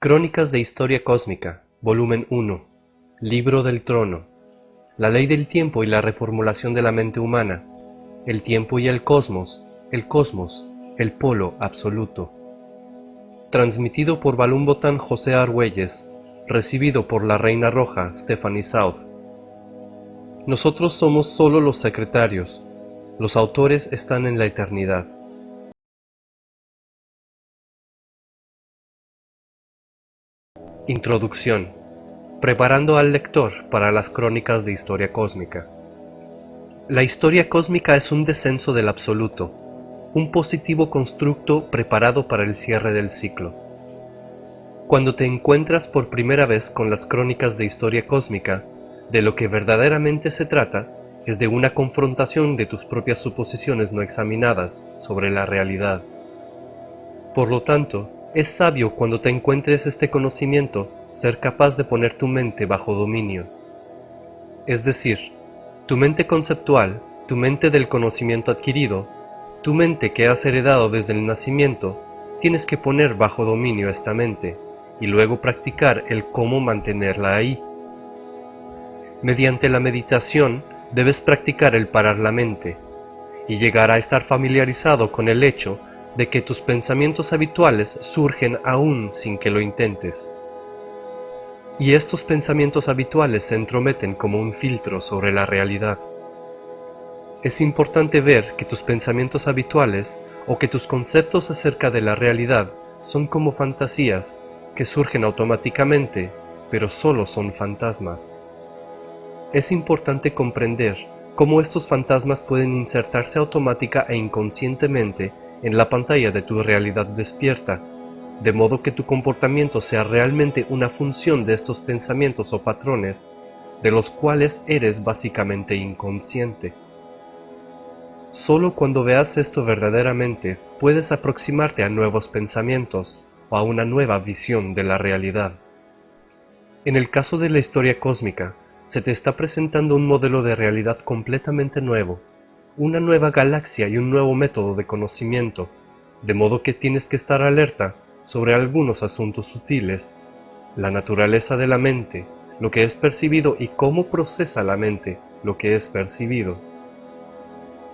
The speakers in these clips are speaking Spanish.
Crónicas de Historia Cósmica, Volumen 1, Libro del Trono, La Ley del Tiempo y la Reformulación de la Mente Humana, El Tiempo y el Cosmos, el Polo Absoluto. Transmitido por Balumbotan José Argüelles, recibido por la Reina Roja Stephanie South. Nosotros somos solo los secretarios, los autores están en la eternidad. Introducción. Preparando al lector para las crónicas de historia cósmica. La historia cósmica es un descenso del absoluto, un positivo constructo preparado para el cierre del ciclo. Cuando te encuentras por primera vez con las crónicas de historia cósmica, de lo que verdaderamente se trata es de una confrontación de tus propias suposiciones no examinadas sobre la realidad. Por lo tanto, es sabio cuando te encuentres este conocimiento ser capaz de poner tu mente bajo dominio. Es decir, tu mente conceptual, tu mente del conocimiento adquirido, tu mente que has heredado desde el nacimiento, tienes que poner bajo dominio esta mente y luego practicar el cómo mantenerla ahí. Mediante la meditación debes practicar el parar la mente y llegar a estar familiarizado con el hecho de que tus pensamientos habituales surgen aún sin que lo intentes. Y estos pensamientos habituales se entrometen como un filtro sobre la realidad. Es importante ver que tus pensamientos habituales o que tus conceptos acerca de la realidad son como fantasías que surgen automáticamente, pero solo son fantasmas. Es importante comprender cómo estos fantasmas pueden insertarse automática e inconscientemente en la pantalla de tu realidad despierta, de modo que tu comportamiento sea realmente una función de estos pensamientos o patrones, de los cuales eres básicamente inconsciente. Solo cuando veas esto verdaderamente puedes aproximarte a nuevos pensamientos o a una nueva visión de la realidad. En el caso de la historia cósmica, se te está presentando un modelo de realidad completamente nuevo, una nueva galaxia y un nuevo método de conocimiento, de modo que tienes que estar alerta sobre algunos asuntos sutiles, la naturaleza de la mente, lo que es percibido y cómo procesa la mente lo que es percibido.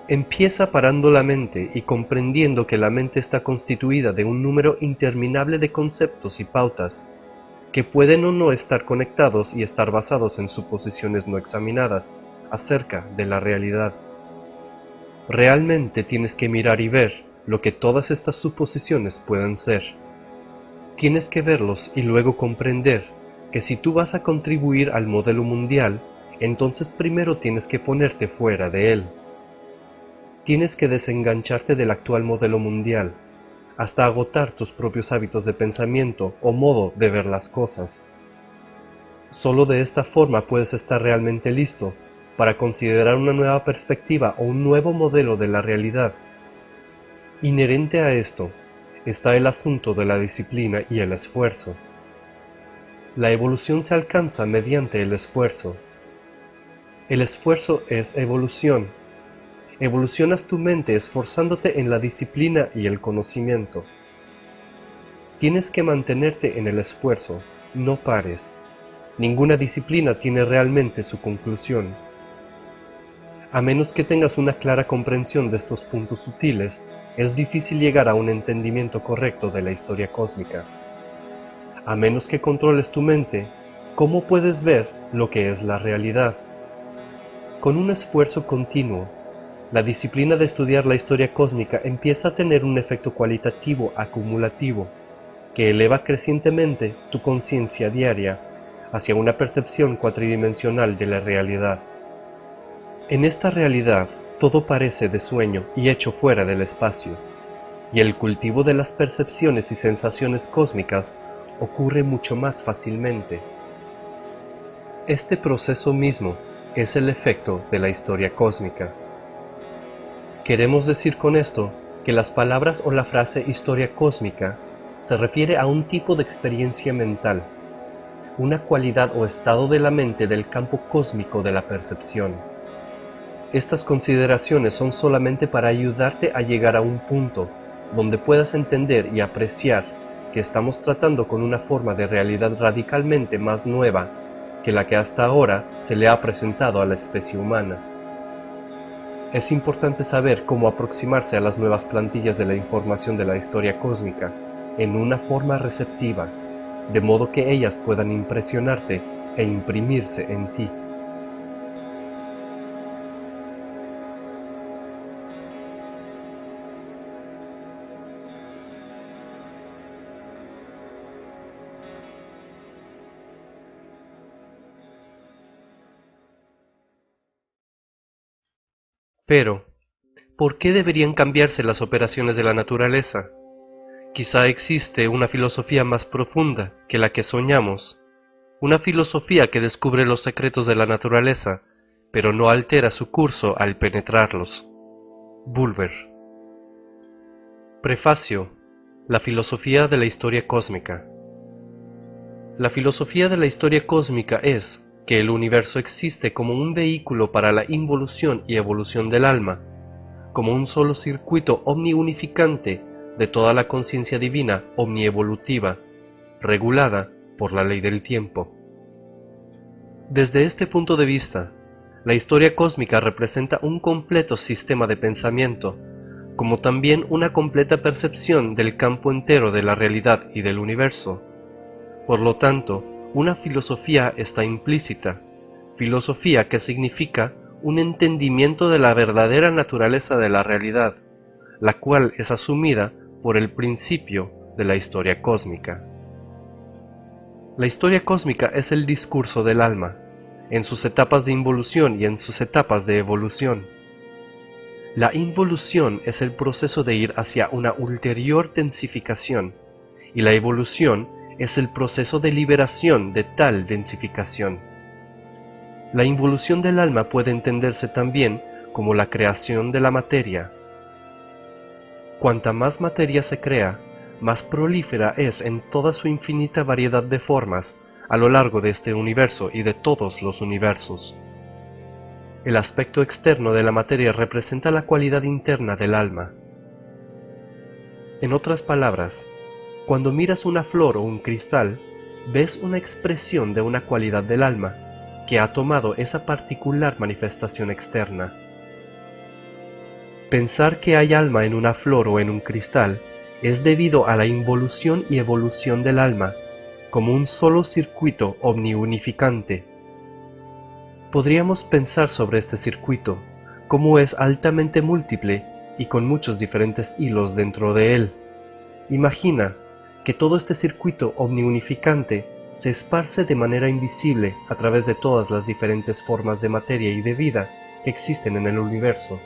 Empieza parando la mente y comprendiendo que la mente está constituida de un número interminable de conceptos y pautas, que pueden o no estar conectados y estar basados en suposiciones no examinadas acerca de la realidad. Realmente tienes que mirar y ver lo que todas estas suposiciones pueden ser. Tienes que verlos y luego comprender que si tú vas a contribuir al modelo mundial, entonces primero tienes que ponerte fuera de él. Tienes que desengancharte del actual modelo mundial, hasta agotar tus propios hábitos de pensamiento o modo de ver las cosas. Solo de esta forma puedes estar realmente listo para considerar una nueva perspectiva o un nuevo modelo de la realidad. Inherente a esto está el asunto de la disciplina y el esfuerzo. La evolución se alcanza mediante el esfuerzo. El esfuerzo es evolución. Evolucionas tu mente esforzándote en la disciplina y el conocimiento. Tienes que mantenerte en el esfuerzo, no pares. Ninguna disciplina tiene realmente su conclusión. A menos que tengas una clara comprensión de estos puntos sutiles, es difícil llegar a un entendimiento correcto de la historia cósmica. A menos que controles tu mente, ¿cómo puedes ver lo que es la realidad? Con un esfuerzo continuo, la disciplina de estudiar la historia cósmica empieza a tener un efecto cualitativo acumulativo, que eleva crecientemente tu conciencia diaria hacia una percepción cuatridimensional de la realidad. En esta realidad, todo parece de sueño y hecho fuera del espacio, y el cultivo de las percepciones y sensaciones cósmicas ocurre mucho más fácilmente. Este proceso mismo es el efecto de la historia cósmica. Queremos decir con esto que las palabras o la frase historia cósmica se refiere a un tipo de experiencia mental, una cualidad o estado de la mente del campo cósmico de la percepción. Estas consideraciones son solamente para ayudarte a llegar a un punto donde puedas entender y apreciar que estamos tratando con una forma de realidad radicalmente más nueva que la que hasta ahora se le ha presentado a la especie humana. Es importante saber cómo aproximarse a las nuevas plantillas de la información de la historia cósmica en una forma receptiva, de modo que ellas puedan impresionarte e imprimirse en ti. Pero, ¿por qué deberían cambiarse las operaciones de la naturaleza? Quizá existe una filosofía más profunda que la que soñamos, una filosofía que descubre los secretos de la naturaleza, pero no altera su curso al penetrarlos. Bulwer. Prefacio. La filosofía de la historia cósmica. La filosofía de la historia cósmica es que el universo existe como un vehículo para la involución y evolución del alma, como un solo circuito omniunificante de toda la conciencia divina omnievolutiva, regulada por la ley del tiempo. Desde este punto de vista, la historia cósmica representa un completo sistema de pensamiento, como también una completa percepción del campo entero de la realidad y del universo. Por lo tanto, una filosofía está implícita, filosofía que significa un entendimiento de la verdadera naturaleza de la realidad, la cual es asumida por el principio de la historia cósmica. La historia cósmica es el discurso del alma, en sus etapas de involución y en sus etapas de evolución. La involución es el proceso de ir hacia una ulterior densificación, y la evolución es el proceso de liberación de tal densificación. La involución del alma puede entenderse también como la creación de la materia. Cuanta más materia se crea, más prolífera es en toda su infinita variedad de formas a lo largo de este universo y de todos los universos. El aspecto externo de la materia representa la cualidad interna del alma. En otras palabras, cuando miras una flor o un cristal, ves una expresión de una cualidad del alma, que ha tomado esa particular manifestación externa. Pensar que hay alma en una flor o en un cristal es debido a la involución y evolución del alma, como un solo circuito omniunificante. Podríamos pensar sobre este circuito, como es altamente múltiple y con muchos diferentes hilos dentro de él. Imagina que todo este circuito omniunificante se esparce de manera invisible a través de todas las diferentes formas de materia y de vida que existen en el universo.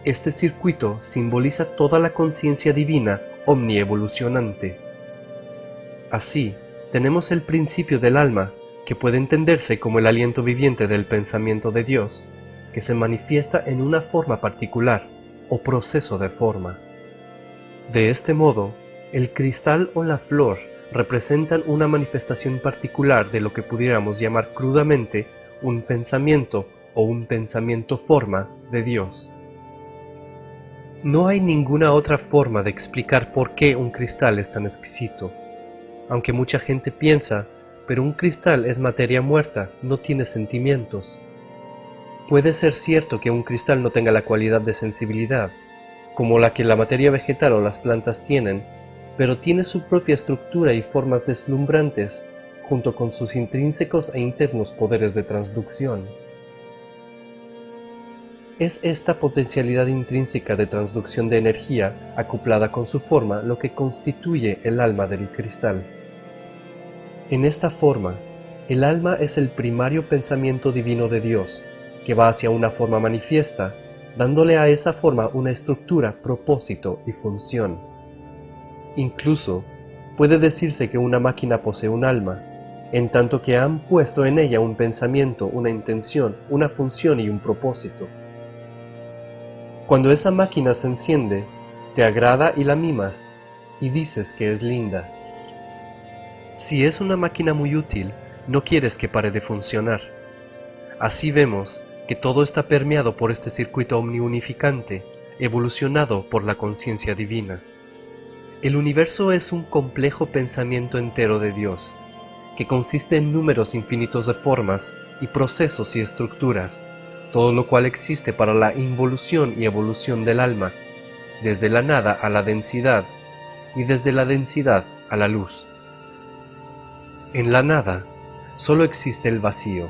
Este circuito simboliza toda la conciencia divina omnievolucionante. Así, tenemos el principio del alma, que puede entenderse como el aliento viviente del pensamiento de Dios, que se manifiesta en una forma particular, o proceso de forma. De este modo, el cristal o la flor representan una manifestación particular de lo que pudiéramos llamar crudamente un pensamiento o un pensamiento forma de Dios. No hay ninguna otra forma de explicar por qué un cristal es tan exquisito. Aunque mucha gente piensa, pero un cristal es materia muerta, no tiene sentimientos. Puede ser cierto que un cristal no tenga la cualidad de sensibilidad, como la que la materia vegetal o las plantas tienen, pero tiene su propia estructura y formas deslumbrantes, junto con sus intrínsecos e internos poderes de transducción. Es esta potencialidad intrínseca de transducción de energía, acoplada con su forma, lo que constituye el alma del cristal. En esta forma, el alma es el primario pensamiento divino de Dios, que va hacia una forma manifiesta, dándole a esa forma una estructura, propósito y función. Incluso, puede decirse que una máquina posee un alma, en tanto que han puesto en ella un pensamiento, una intención, una función y un propósito. Cuando esa máquina se enciende, te agrada y la mimas, y dices que es linda. Si es una máquina muy útil, no quieres que pare de funcionar. Así vemos que todo está permeado por este circuito omniunificante, evolucionado por la conciencia divina. El universo es un complejo pensamiento entero de Dios, que consiste en números infinitos de formas y procesos y estructuras, todo lo cual existe para la involución y evolución del alma, desde la nada a la densidad, y desde la densidad a la luz. En la nada, solo existe el vacío.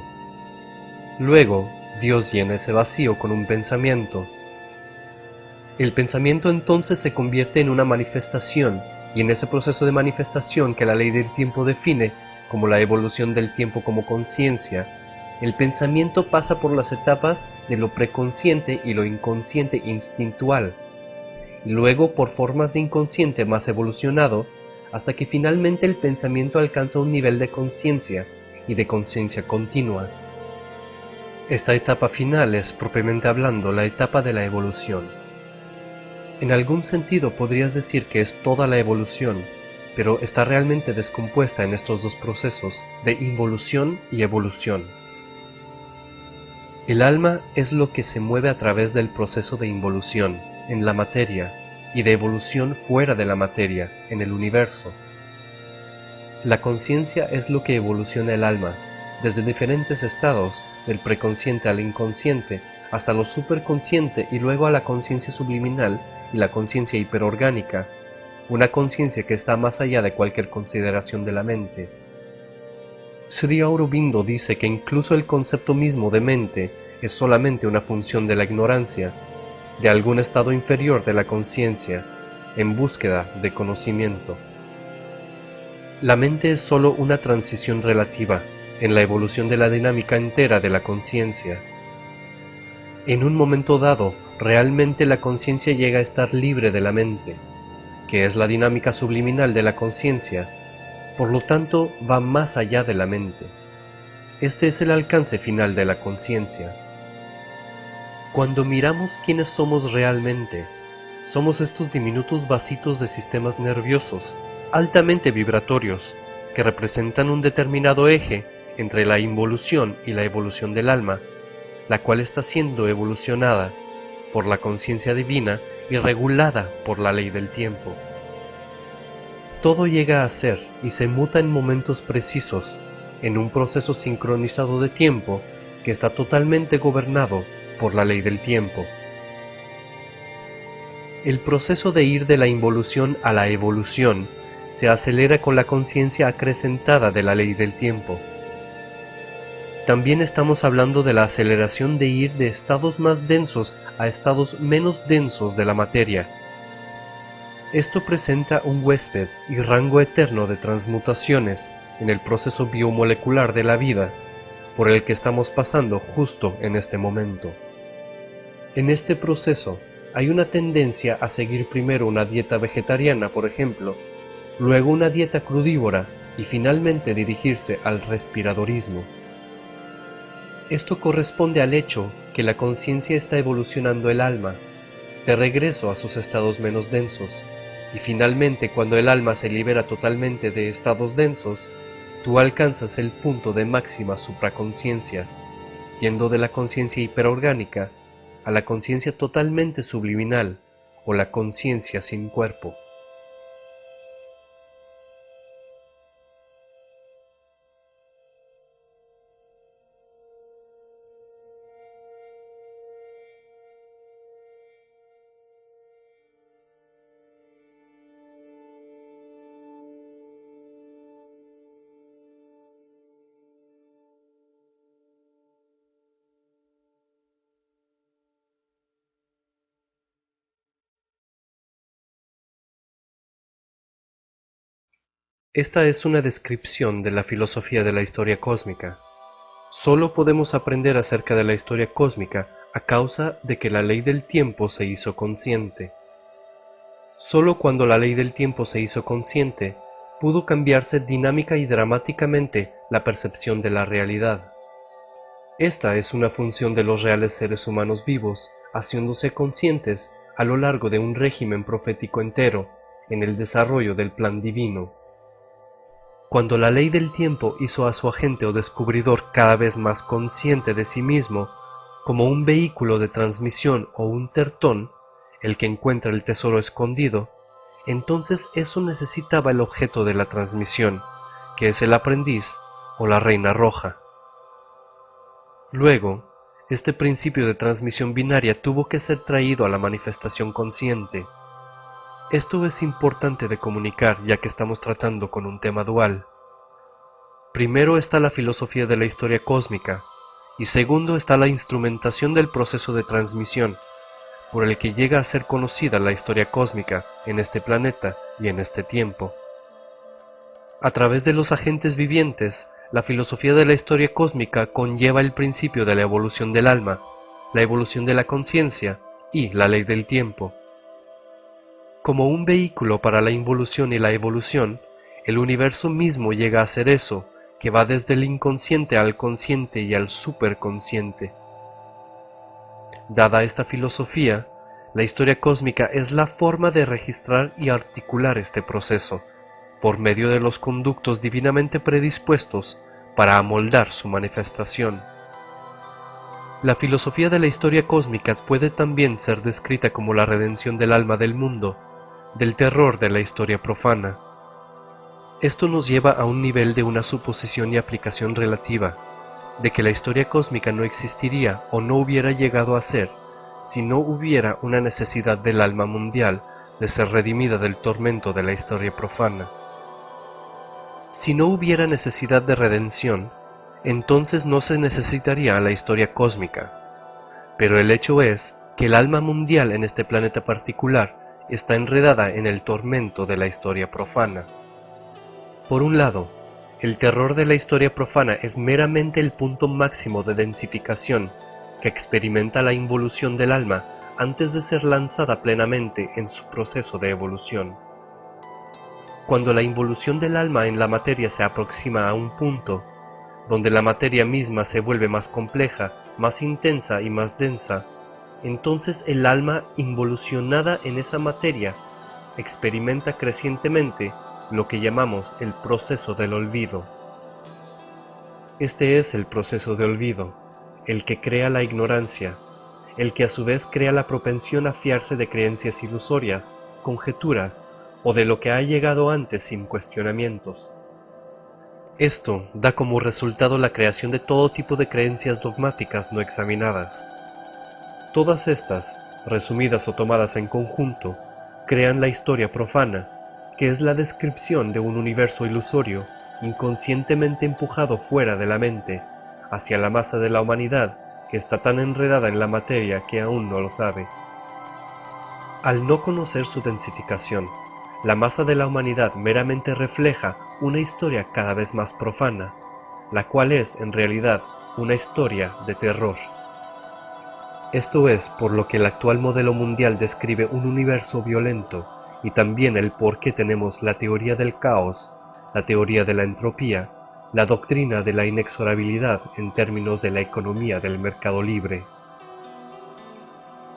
Luego, Dios llena ese vacío con un pensamiento. El pensamiento entonces se convierte en una manifestación, y en ese proceso de manifestación que la ley del tiempo define como la evolución del tiempo como conciencia, el pensamiento pasa por las etapas de lo preconsciente y lo inconsciente instintual, y luego por formas de inconsciente más evolucionado, hasta que finalmente el pensamiento alcanza un nivel de conciencia y de conciencia continua. Esta etapa final es, propiamente hablando, la etapa de la evolución. En algún sentido podrías decir que es toda la evolución, pero está realmente descompuesta en estos dos procesos de involución y evolución. El alma es lo que se mueve a través del proceso de involución en la materia y de evolución fuera de la materia, en el universo. La conciencia es lo que evoluciona el alma, desde diferentes estados, del preconsciente al inconsciente, hasta lo superconsciente y luego a la conciencia subliminal y la conciencia hiperorgánica, una conciencia que está más allá de cualquier consideración de la mente. Sri Aurobindo dice que incluso el concepto mismo de mente es solamente una función de la ignorancia, de algún estado inferior de la conciencia, en búsqueda de conocimiento. La mente es sólo una transición relativa en la evolución de la dinámica entera de la conciencia. En un momento dado, realmente la conciencia llega a estar libre de la mente, que es la dinámica subliminal de la conciencia, por lo tanto va más allá de la mente. Este es el alcance final de la conciencia. Cuando miramos quiénes somos realmente, somos estos diminutos vasitos de sistemas nerviosos, altamente vibratorios, que representan un determinado eje entre la involución y la evolución del alma, la cual está siendo evolucionada por la conciencia divina y regulada por la ley del tiempo. Todo llega a ser y se muta en momentos precisos, en un proceso sincronizado de tiempo que está totalmente gobernado por la ley del tiempo. El proceso de ir de la involución a la evolución se acelera con la conciencia acrecentada de la ley del tiempo. También estamos hablando de la aceleración de ir de estados más densos a estados menos densos de la materia. Esto presenta un huésped y rango eterno de transmutaciones en el proceso biomolecular de la vida, por el que estamos pasando justo en este momento. En este proceso hay una tendencia a seguir primero una dieta vegetariana, por ejemplo, luego una dieta crudívora y finalmente dirigirse al respiradorismo. Esto corresponde al hecho que la conciencia está evolucionando el alma, de regreso a sus estados menos densos, y finalmente cuando el alma se libera totalmente de estados densos, tú alcanzas el punto de máxima supraconciencia, yendo de la conciencia hiperorgánica a la conciencia totalmente subliminal o la conciencia sin cuerpo. Esta es una descripción de la filosofía de la historia cósmica. Solo podemos aprender acerca de la historia cósmica a causa de que la ley del tiempo se hizo consciente. Solo cuando la ley del tiempo se hizo consciente, pudo cambiarse dinámica y dramáticamente la percepción de la realidad. Esta es una función de los reales seres humanos vivos, haciéndose conscientes a lo largo de un régimen profético entero, en el desarrollo del plan divino. Cuando la ley del tiempo hizo a su agente o descubridor cada vez más consciente de sí mismo, como un vehículo de transmisión o un tertón, el que encuentra el tesoro escondido, entonces eso necesitaba el objeto de la transmisión, que es el aprendiz o la reina roja. Luego, este principio de transmisión binaria tuvo que ser traído a la manifestación consciente. Esto es importante de comunicar ya que estamos tratando con un tema dual. Primero está la filosofía de la historia cósmica, y segundo está la instrumentación del proceso de transmisión, por el que llega a ser conocida la historia cósmica en este planeta y en este tiempo. A través de los agentes vivientes, la filosofía de la historia cósmica conlleva el principio de la evolución del alma, la evolución de la conciencia y la ley del tiempo. Como un vehículo para la involución y la evolución, el universo mismo llega a ser eso, que va desde el inconsciente al consciente y al superconsciente. Dada esta filosofía, la historia cósmica es la forma de registrar y articular este proceso, por medio de los conductos divinamente predispuestos para amoldar su manifestación. La filosofía de la historia cósmica puede también ser descrita como la redención del alma del mundo, del terror de la historia profana. Esto nos lleva a un nivel de una suposición y aplicación relativa, de que la historia cósmica no existiría o no hubiera llegado a ser si no hubiera una necesidad del alma mundial de ser redimida del tormento de la historia profana. Si no hubiera necesidad de redención, entonces no se necesitaría a la historia cósmica. Pero el hecho es que el alma mundial en este planeta particular está enredada en el tormento de la historia profana. Por un lado, el terror de la historia profana es meramente el punto máximo de densificación que experimenta la involución del alma antes de ser lanzada plenamente en su proceso de evolución. Cuando la involución del alma en la materia se aproxima a un punto, donde la materia misma se vuelve más compleja, más intensa y más densa, entonces el alma involucionada en esa materia experimenta crecientemente lo que llamamos el proceso del olvido. Este es el proceso de olvido, el que crea la ignorancia, el que a su vez crea la propensión a fiarse de creencias ilusorias, conjeturas o de lo que ha llegado antes sin cuestionamientos. Esto da como resultado la creación de todo tipo de creencias dogmáticas no examinadas. Todas estas, resumidas o tomadas en conjunto, crean la historia profana, que es la descripción de un universo ilusorio, inconscientemente empujado fuera de la mente, hacia la masa de la humanidad, que está tan enredada en la materia que aún no lo sabe. Al no conocer su densificación, la masa de la humanidad meramente refleja una historia cada vez más profana, la cual es, en realidad, una historia de terror. Esto es por lo que el actual modelo mundial describe un universo violento, y también el por qué tenemos la teoría del caos, la teoría de la entropía, la doctrina de la inexorabilidad en términos de la economía del mercado libre.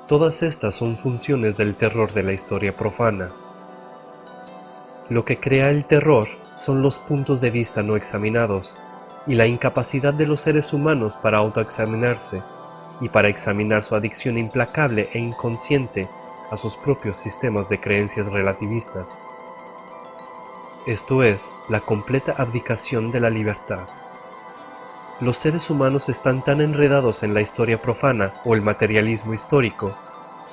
Todas estas son funciones del terror de la historia profana. Lo que crea el terror son los puntos de vista no examinados y la incapacidad de los seres humanos para autoexaminarse y para examinar su adicción implacable e inconsciente a sus propios sistemas de creencias relativistas. Esto es, la completa abdicación de la libertad. Los seres humanos están tan enredados en la historia profana o el materialismo histórico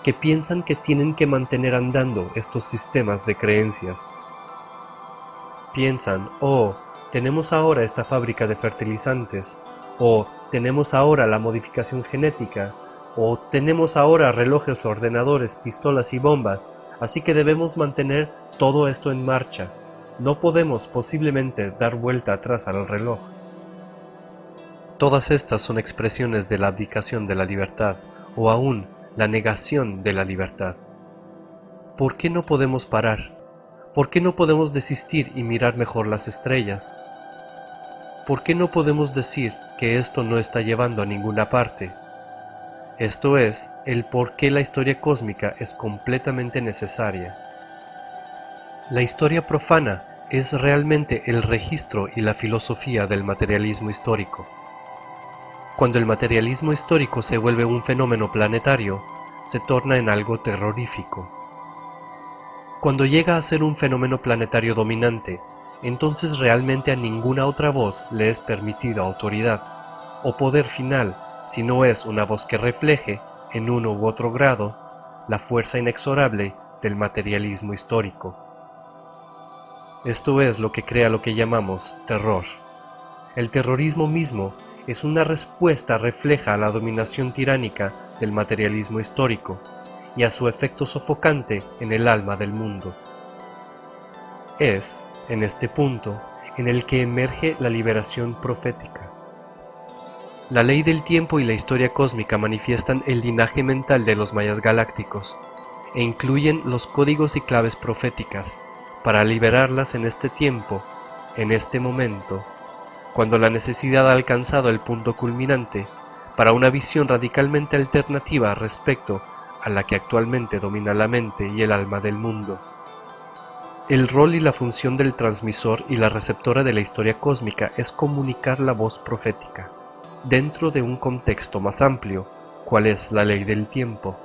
que piensan que tienen que mantener andando estos sistemas de creencias. Piensan, oh, tenemos ahora esta fábrica de fertilizantes, o tenemos ahora la modificación genética, o tenemos ahora relojes, ordenadores, pistolas y bombas, así que debemos mantener todo esto en marcha. No podemos posiblemente dar vuelta atrás al reloj. Todas estas son expresiones de la abdicación de la libertad, o aún la negación de la libertad. ¿Por qué no podemos parar? ¿Por qué no podemos desistir y mirar mejor las estrellas? ¿Por qué no podemos decir que esto no está llevando a ninguna parte? Esto es, el por qué la historia cósmica es completamente necesaria. La historia profana es realmente el registro y la filosofía del materialismo histórico. Cuando el materialismo histórico se vuelve un fenómeno planetario, se torna en algo terrorífico. Cuando llega a ser un fenómeno planetario dominante, entonces realmente a ninguna otra voz le es permitida autoridad o poder final si no es una voz que refleje, en uno u otro grado, la fuerza inexorable del materialismo histórico. Esto es lo que crea lo que llamamos terror. El terrorismo mismo es una respuesta refleja a la dominación tiránica del materialismo histórico y a su efecto sofocante en el alma del mundo. Es, en este punto, en el que emerge la liberación profética. La ley del tiempo y la historia cósmica manifiestan el linaje mental de los mayas galácticos e incluyen los códigos y claves proféticas para liberarlas en este tiempo, en este momento, cuando la necesidad ha alcanzado el punto culminante para una visión radicalmente alternativa respecto a la que actualmente domina la mente y el alma del mundo. El rol y la función del transmisor y la receptora de la historia cósmica es comunicar la voz profética, dentro de un contexto más amplio, cual es la ley del tiempo.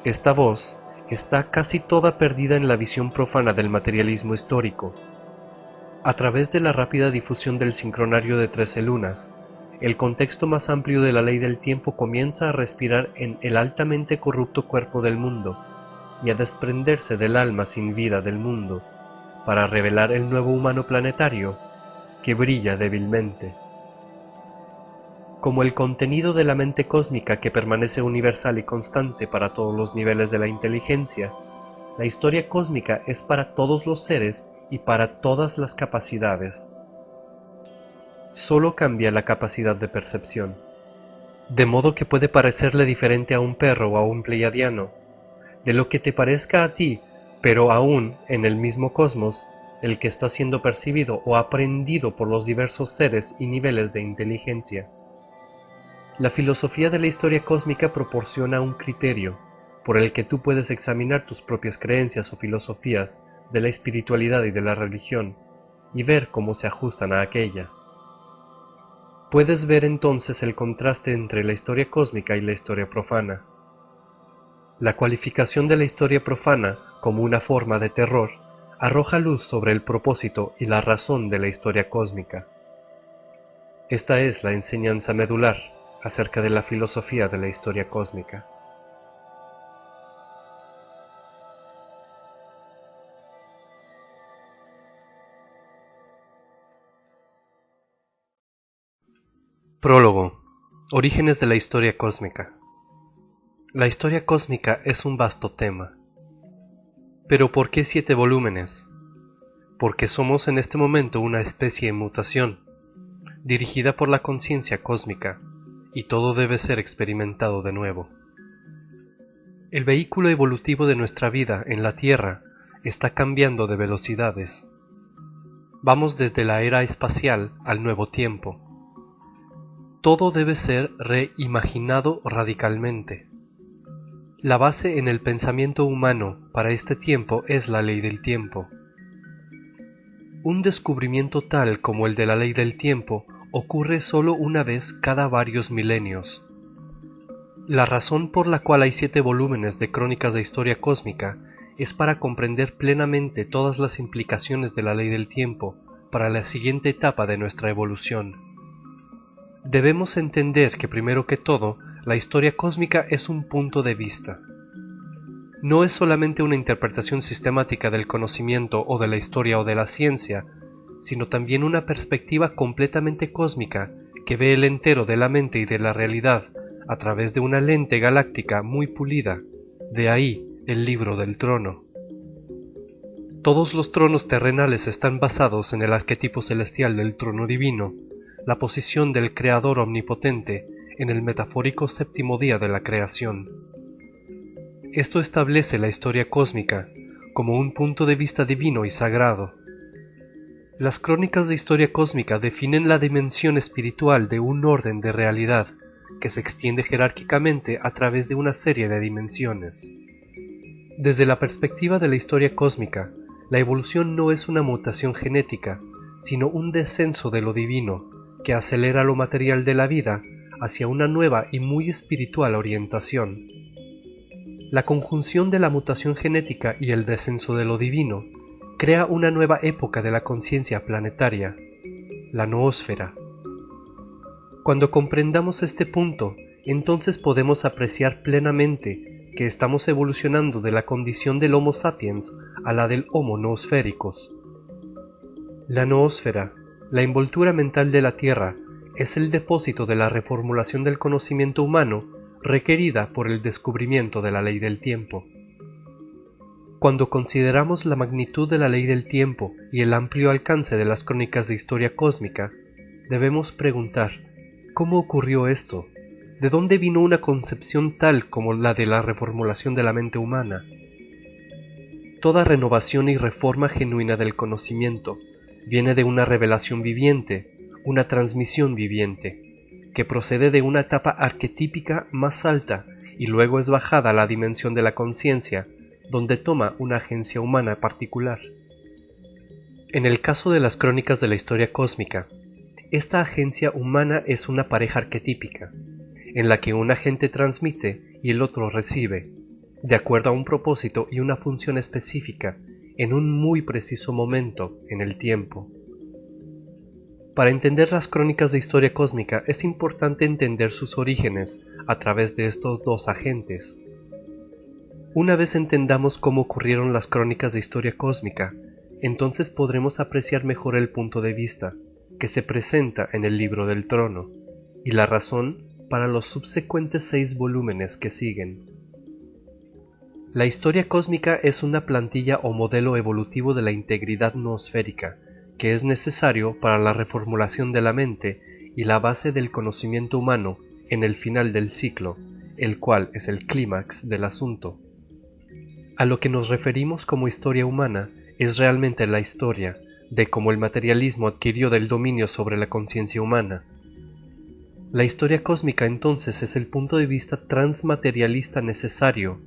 Esta voz está casi toda perdida en la visión profana del materialismo histórico. A través de la rápida difusión del sincronario de 13 lunas, el contexto más amplio de la ley del tiempo comienza a respirar en el altamente corrupto cuerpo del mundo y a desprenderse del alma sin vida del mundo, para revelar el nuevo humano planetario que brilla débilmente. Como el contenido de la mente cósmica que permanece universal y constante para todos los niveles de la inteligencia, la historia cósmica es para todos los seres y para todas las capacidades. Solo cambia la capacidad de percepción, de modo que puede parecerle diferente a un perro o a un pleiadiano, de lo que te parezca a ti, pero aún en el mismo cosmos, el que está siendo percibido o aprendido por los diversos seres y niveles de inteligencia. La filosofía de la historia cósmica proporciona un criterio por el que tú puedes examinar tus propias creencias o filosofías de la espiritualidad y de la religión y ver cómo se ajustan a aquella. Puedes ver entonces el contraste entre la historia cósmica y la historia profana. La cualificación de la historia profana como una forma de terror arroja luz sobre el propósito y la razón de la historia cósmica. Esta es la enseñanza medular acerca de la filosofía de la historia cósmica. Prólogo. Orígenes de la historia cósmica. La historia cósmica es un vasto tema. ¿Pero por qué 7 volúmenes? Porque somos en este momento una especie en mutación, dirigida por la conciencia cósmica, y todo debe ser experimentado de nuevo. El vehículo evolutivo de nuestra vida en la Tierra está cambiando de velocidades. Vamos desde la era espacial al nuevo tiempo. Todo debe ser reimaginado radicalmente. La base en el pensamiento humano para este tiempo es la ley del tiempo. Un descubrimiento tal como el de la ley del tiempo ocurre solo una vez cada varios milenios. La razón por la cual hay 7 volúmenes de Crónicas de Historia Cósmica es para comprender plenamente todas las implicaciones de la ley del tiempo para la siguiente etapa de nuestra evolución. Debemos entender que primero que todo, la historia cósmica es un punto de vista. No es solamente una interpretación sistemática del conocimiento o de la historia o de la ciencia, sino también una perspectiva completamente cósmica que ve el entero de la mente y de la realidad a través de una lente galáctica muy pulida. De ahí el libro del trono. Todos los tronos terrenales están basados en el arquetipo celestial del trono divino, la posición del Creador omnipotente en el metafórico séptimo día de la creación. Esto establece la historia cósmica como un punto de vista divino y sagrado. Las crónicas de historia cósmica definen la dimensión espiritual de un orden de realidad que se extiende jerárquicamente a través de una serie de dimensiones. Desde la perspectiva de la historia cósmica, la evolución no es una mutación genética, sino un descenso de lo divino que acelera lo material de la vida hacia una nueva y muy espiritual orientación. La conjunción de la mutación genética y el descenso de lo divino crea una nueva época de la conciencia planetaria, la noósfera. Cuando comprendamos este punto, entonces podemos apreciar plenamente que estamos evolucionando de la condición del Homo sapiens a la del Homo noosféricos. La noósfera, la envoltura mental de la Tierra, es el depósito de la reformulación del conocimiento humano requerida por el descubrimiento de la ley del tiempo. Cuando consideramos la magnitud de la ley del tiempo y el amplio alcance de las crónicas de historia cósmica, debemos preguntar, ¿cómo ocurrió esto? ¿De dónde vino una concepción tal como la de la reformulación de la mente humana? Toda renovación y reforma genuina del conocimiento viene de una revelación viviente, una transmisión viviente, que procede de una etapa arquetípica más alta y luego es bajada a la dimensión de la conciencia, donde toma una agencia humana particular. En el caso de las crónicas de la historia cósmica, esta agencia humana es una pareja arquetípica, en la que un agente transmite y el otro recibe, de acuerdo a un propósito y una función específica, en un muy preciso momento en el tiempo. Para entender las crónicas de historia cósmica es importante entender sus orígenes a través de estos dos agentes. Una vez entendamos cómo ocurrieron las crónicas de historia cósmica, entonces podremos apreciar mejor el punto de vista que se presenta en el Libro del Trono y la razón para los subsecuentes 6 volúmenes que siguen. La historia cósmica es una plantilla o modelo evolutivo de la integridad noosférica que es necesario para la reformulación de la mente y la base del conocimiento humano en el final del ciclo, el cual es el clímax del asunto. A lo que nos referimos como historia humana es realmente la historia de cómo el materialismo adquirió del dominio sobre la conciencia humana. La historia cósmica entonces es el punto de vista transmaterialista necesario,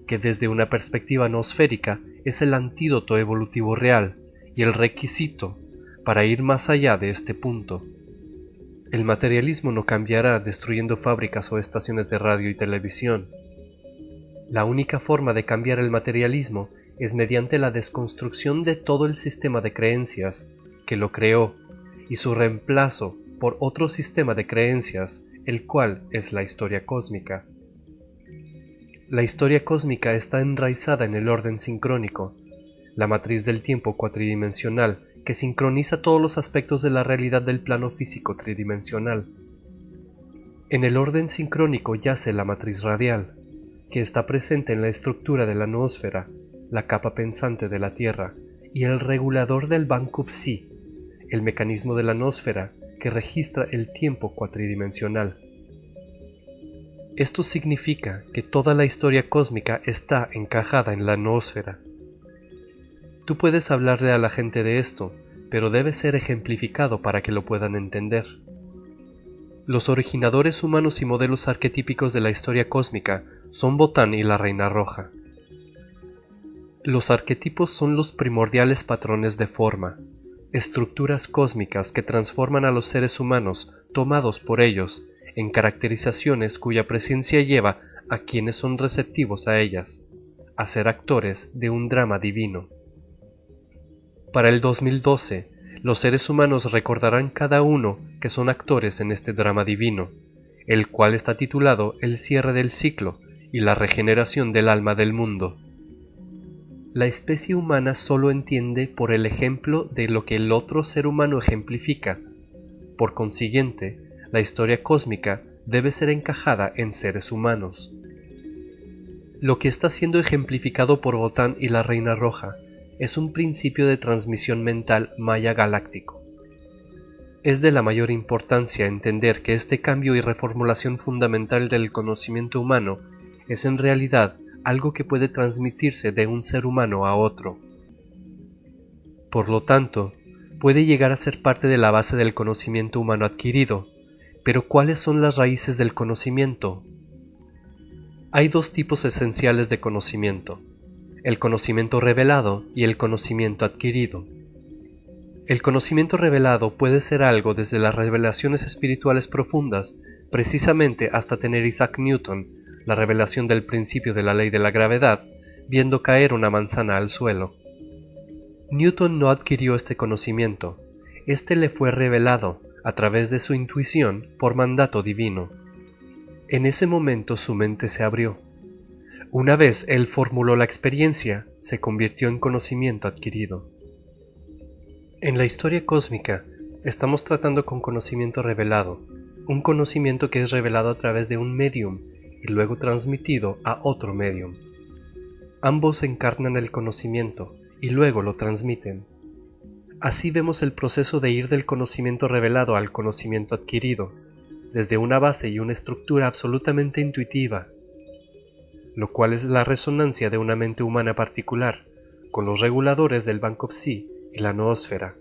que desde una perspectiva noosférica es el antídoto evolutivo real y el requisito para ir más allá de este punto. El materialismo no cambiará destruyendo fábricas o estaciones de radio y televisión. La única forma de cambiar el materialismo es mediante la desconstrucción de todo el sistema de creencias que lo creó y su reemplazo por otro sistema de creencias, el cual es la historia cósmica. La historia cósmica está enraizada en el orden sincrónico, la matriz del tiempo cuatridimensional que sincroniza todos los aspectos de la realidad del plano físico tridimensional. En el orden sincrónico yace la matriz radial, que está presente en la estructura de la noósfera, la capa pensante de la Tierra, y el regulador del Banco Psi, el mecanismo de la noósfera que registra el tiempo cuatridimensional. Esto significa que toda la historia cósmica está encajada en la noósfera. Tú puedes hablarle a la gente de esto, pero debe ser ejemplificado para que lo puedan entender. Los originadores humanos y modelos arquetípicos de la historia cósmica son Botán y la Reina Roja. Los arquetipos son los primordiales patrones de forma, estructuras cósmicas que transforman a los seres humanos tomados por ellos en caracterizaciones cuya presencia lleva a quienes son receptivos a ellas, a ser actores de un drama divino. Para el 2012, los seres humanos recordarán cada uno que son actores en este drama divino, el cual está titulado El cierre del ciclo y la regeneración del alma del mundo. La especie humana solo entiende por el ejemplo de lo que el otro ser humano ejemplifica. Por consiguiente, la historia cósmica debe ser encajada en seres humanos. Lo que está siendo ejemplificado por Botán y la Reina Roja es un principio de transmisión mental maya galáctico. Es de la mayor importancia entender que este cambio y reformulación fundamental del conocimiento humano es en realidad algo que puede transmitirse de un ser humano a otro. Por lo tanto, puede llegar a ser parte de la base del conocimiento humano adquirido. Pero ¿cuáles son las raíces del conocimiento? Hay 2 tipos esenciales de conocimiento: el conocimiento revelado y el conocimiento adquirido. El conocimiento revelado puede ser algo desde las revelaciones espirituales profundas, precisamente hasta tener Isaac Newton, la revelación del principio de la ley de la gravedad, viendo caer una manzana al suelo. Newton no adquirió este conocimiento, este le fue revelado a través de su intuición por mandato divino. En ese momento su mente se abrió. Una vez él formuló la experiencia, se convirtió en conocimiento adquirido. En la historia cósmica, estamos tratando con conocimiento revelado, un conocimiento que es revelado a través de un medium y luego transmitido a otro medium. Ambos encarnan el conocimiento y luego lo transmiten. Así vemos el proceso de ir del conocimiento revelado al conocimiento adquirido, desde una base y una estructura absolutamente intuitiva, lo cual es la resonancia de una mente humana particular, con los reguladores del Banco Psi y la noósfera,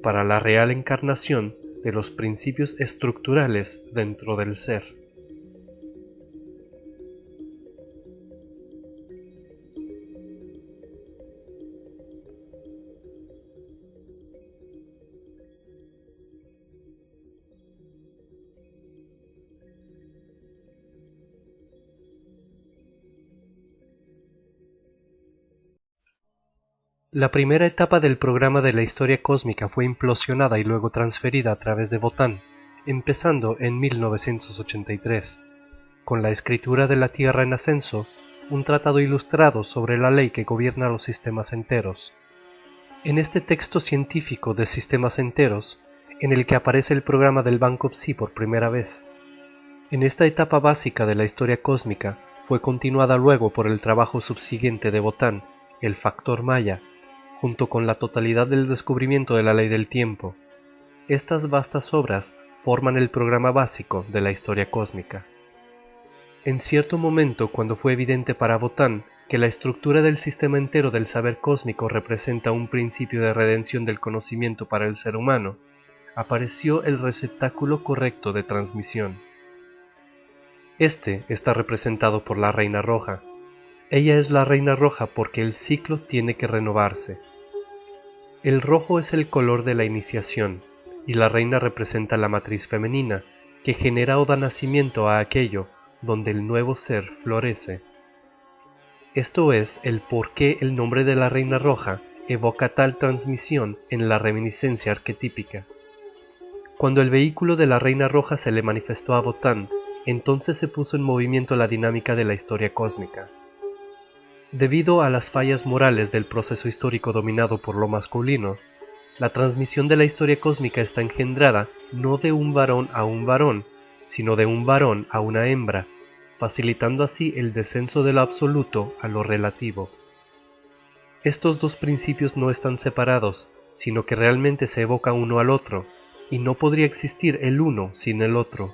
para la real encarnación de los principios estructurales dentro del ser. La primera etapa del programa de la historia cósmica fue implosionada y luego transferida a través de Botán, empezando en 1983, con la escritura de La Tierra en Ascenso, un tratado ilustrado sobre la ley que gobierna los sistemas enteros. En este texto científico de sistemas enteros, en el que aparece el programa del Banco Psi por primera vez. En esta etapa básica de la historia cósmica fue continuada luego por el trabajo subsiguiente de Botán, el factor Maya, junto con la totalidad del descubrimiento de la ley del tiempo. Estas vastas obras forman el programa básico de la historia cósmica. En cierto momento, cuando fue evidente para Botán que la estructura del sistema entero del saber cósmico representa un principio de redención del conocimiento para el ser humano, apareció el receptáculo correcto de transmisión. Este está representado por la Reina Roja. Ella es la Reina Roja porque el ciclo tiene que renovarse. El rojo es el color de la iniciación, y la reina representa la matriz femenina, que genera o da nacimiento a aquello donde el nuevo ser florece. Esto es el por qué el nombre de la Reina Roja evoca tal transmisión en la reminiscencia arquetípica. Cuando el vehículo de la Reina Roja se le manifestó a Botán, entonces se puso en movimiento la dinámica de la historia cósmica. Debido a las fallas morales del proceso histórico dominado por lo masculino, la transmisión de la historia cósmica está engendrada no de un varón a un varón, sino de un varón a una hembra, facilitando así el descenso de lo absoluto a lo relativo. Estos dos principios no están separados, sino que realmente se evoca uno al otro, y no podría existir el uno sin el otro.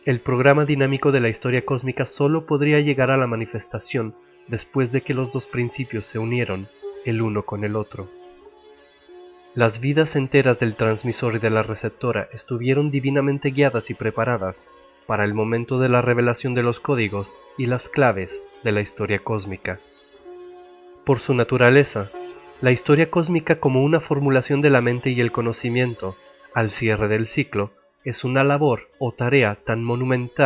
El programa dinámico de la historia cósmica solo podría llegar a la manifestación después de que los dos principios se unieron, el uno con el otro. Las vidas enteras del transmisor y de la receptora estuvieron divinamente guiadas y preparadas para el momento de la revelación de los códigos y las claves de la historia cósmica. Por su naturaleza, la historia cósmica como una formulación de la mente y el conocimiento, al cierre del ciclo, es una labor o tarea tan monumental